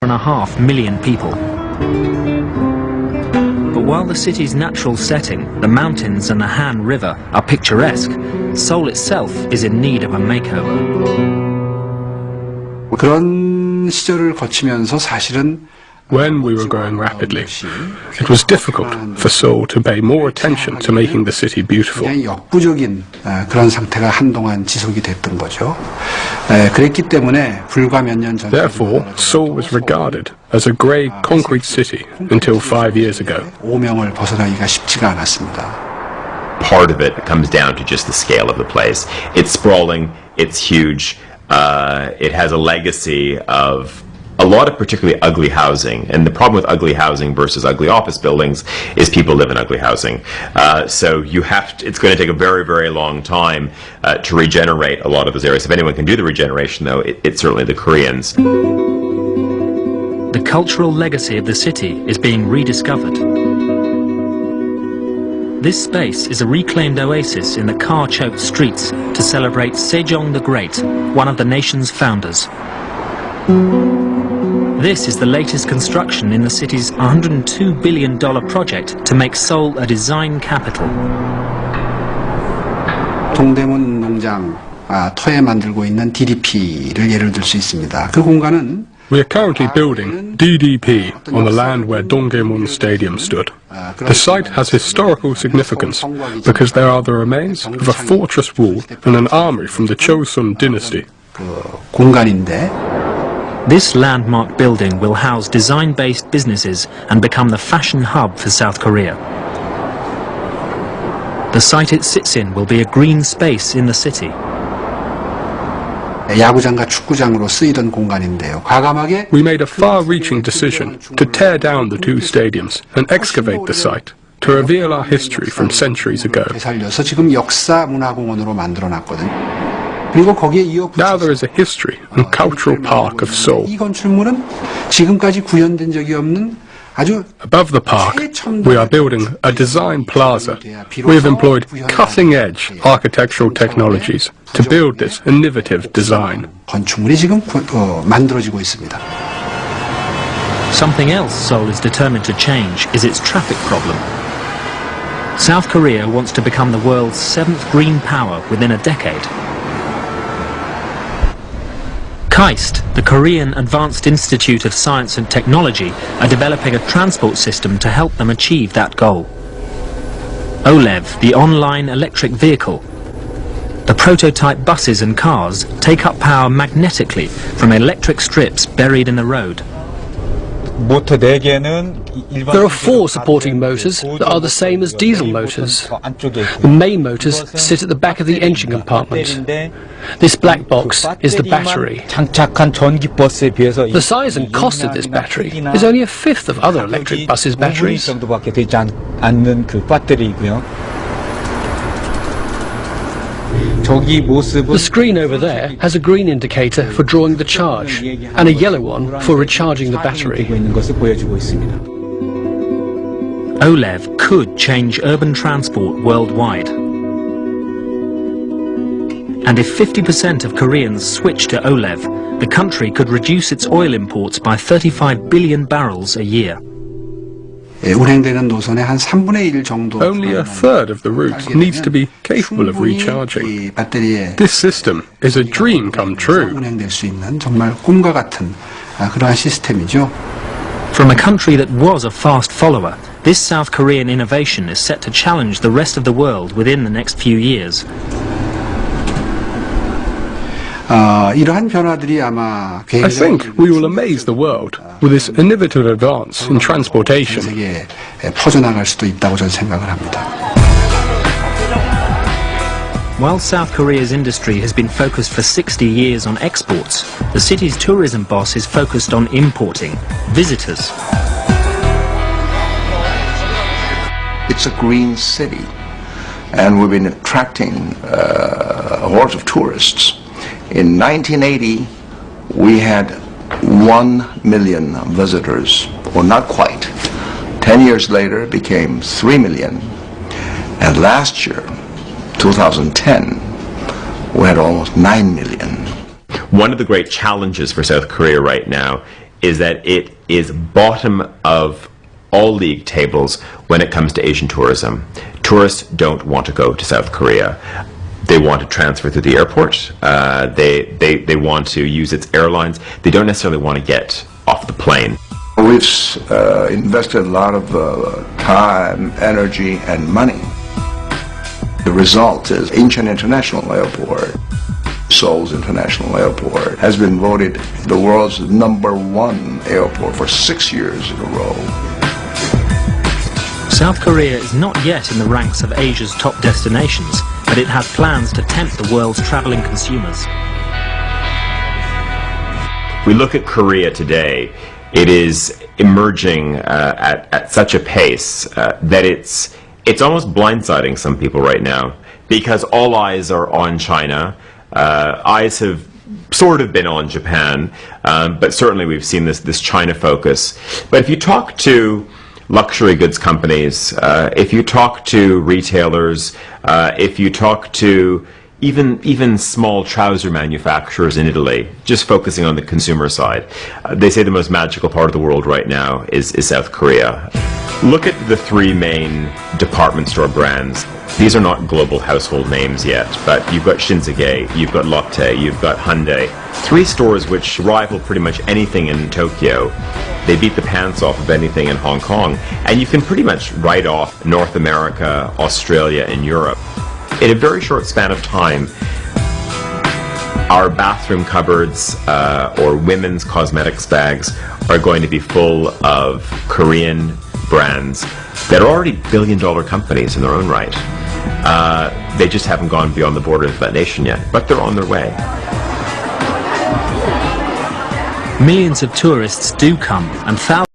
4.5 million people. But while the city's natural setting, the mountains and the Han River, are picturesque, Seoul itself is in need of a makeover. 그런 시절을 거치면서 사실은 When we were growing rapidly, it was difficult for Seoul to pay more attention to making the city beautiful. 굉장히 역부족인 그런 상태가 한동안 지속이 됐던 거죠. 그랬기 때문에 불과 몇 년 전. Therefore, Seoul was regarded as a grey concrete city until 5 years ago. 오명을 벗어나기가 쉽지가 않았습니다. Part of it comes down to just the scale of the place. It's sprawling, it's huge, it has a legacy of a lot of particularly ugly housing, and the problem with ugly housing versus ugly office buildings is people live in ugly housing. So it's going to take a very, very long time to regenerate a lot of those areas. If anyone can do the regeneration, though, it's certainly the Koreans. The cultural legacy of the city is being rediscovered. This space is a reclaimed oasis in the car-choked streets to celebrate Sejong the Great, one of the nation's founders. This is the latest construction in the city's $102 billion project to make Seoul a design capital. 동대문 농장 터에 만들고 있는 DDP를 예를 들 수 있습니다. 그 공간은 We are currently building DDP on the land where Dongdaemun Stadium stood. The site has historical significance because there are the remains of a fortress wall and an army from the Chosun dynasty. 공간인데 This landmark building will house design-based businesses and become the fashion hub for South Korea. The site it sits in will be a green space in the city. 야구장과 축구장으로 쓰이던 공간인데요. 과감하게 We made a far-reaching decision to tear down the two stadiums and excavate the site to reveal our history from centuries ago. 되살려서 지금 역사 문화공원으로 만들어놨거든요. 그리고 거기에 이어 Now there is a history and cultural park of Seoul. 이 건축물은 지금까지 구현된 적이 없는 아주 Above the park, we are building a design plaza. We have employed cutting-edge architectural technologies to build this innovative design. 건축물이 지금 만들어지고 있습니다. Something else Seoul is determined to change is its traffic problem. South Korea wants to become the world's 7th green power within a decade. KAIST, the Korean Advanced Institute of Science and Technology, are developing a transport system to help them achieve that goal. OLEV, the online electric vehicle. The prototype buses and cars take up power magnetically from electric strips buried in the road. There are 4 supporting motors that are the same as diesel motors. The main motors sit at the back of the engine compartment. This black box is the battery. The size and cost of this battery is only a fifth of other electric buses' batteries. The screen over there has a green indicator for drawing the charge and a yellow one for recharging the battery. OLEV could change urban transport worldwide. And if 50% of Koreans switch to OLEV, the country could reduce its oil imports by 35 billion barrels a year. 운행되는 노선의 한 3분의 1 정도. Only a third of the route needs to be capable of recharging. This system is a dream come true. 운행될 수 있는 정말 꿈과 같은 그러한 시스템이죠. From a country that was a fast follower, this South Korean innovation is set to challenge the rest of the world within the next few years. 이러한 변화들이 아마 I think we will amaze the world with this innovative advance in transportation. 세계에 퍼져나갈 수도 있다고 저는 생각을 합니다. While South Korea's industry has been focused for 60 years on exports, the city's tourism boss is focused on importing visitors. It's a green city, and we've been attracting a lot of tourists. In 1980, we had 1 million visitors, or not quite. 10 years later, it became 3 million. And last year, 2010, we had almost 9 million. One of the great challenges for South Korea right now is that it is bottom of all league tables when it comes to Asian tourism. Tourists don't want to go to South Korea. They want to transfer through the airport. They want to use its airlines. They don't necessarily want to get off the plane. We've invested a lot of time, energy, and money. The result is Incheon International Airport, Seoul's International Airport, has been voted the world's #1 airport for 6 years in a row. South Korea is not yet in the ranks of Asia's top destinations, but it has plans to tempt the world's travelling consumers. We look at Korea today, it is emerging at such a pace that it's almost blindsiding some people right now, because all eyes are on China. Eyes have sort of been on Japan, but certainly we've seen this China focus. But if you talk to luxury goods companies, if you talk to retailers, if you talk to even small trouser manufacturers in Italy, just focusing on the consumer side, they say the most magical part of the world right now is South Korea. Look at the 3 main department store brands. These are not global household names yet, but you've got Shinsegae, you've got Lotte, you've got Hyundai. 3 stores which rival pretty much anything in Tokyo. They beat the pants off of anything in Hong Kong. And you can pretty much write off North America, Australia, and Europe. In a very short span of time, our bathroom cupboards or women's cosmetics bags are going to be full of Korean brands that are already billion-dollar companies in their own right. They just haven't gone beyond the borders of that nation yet, but they're on their way. Millions of tourists do come, and thousands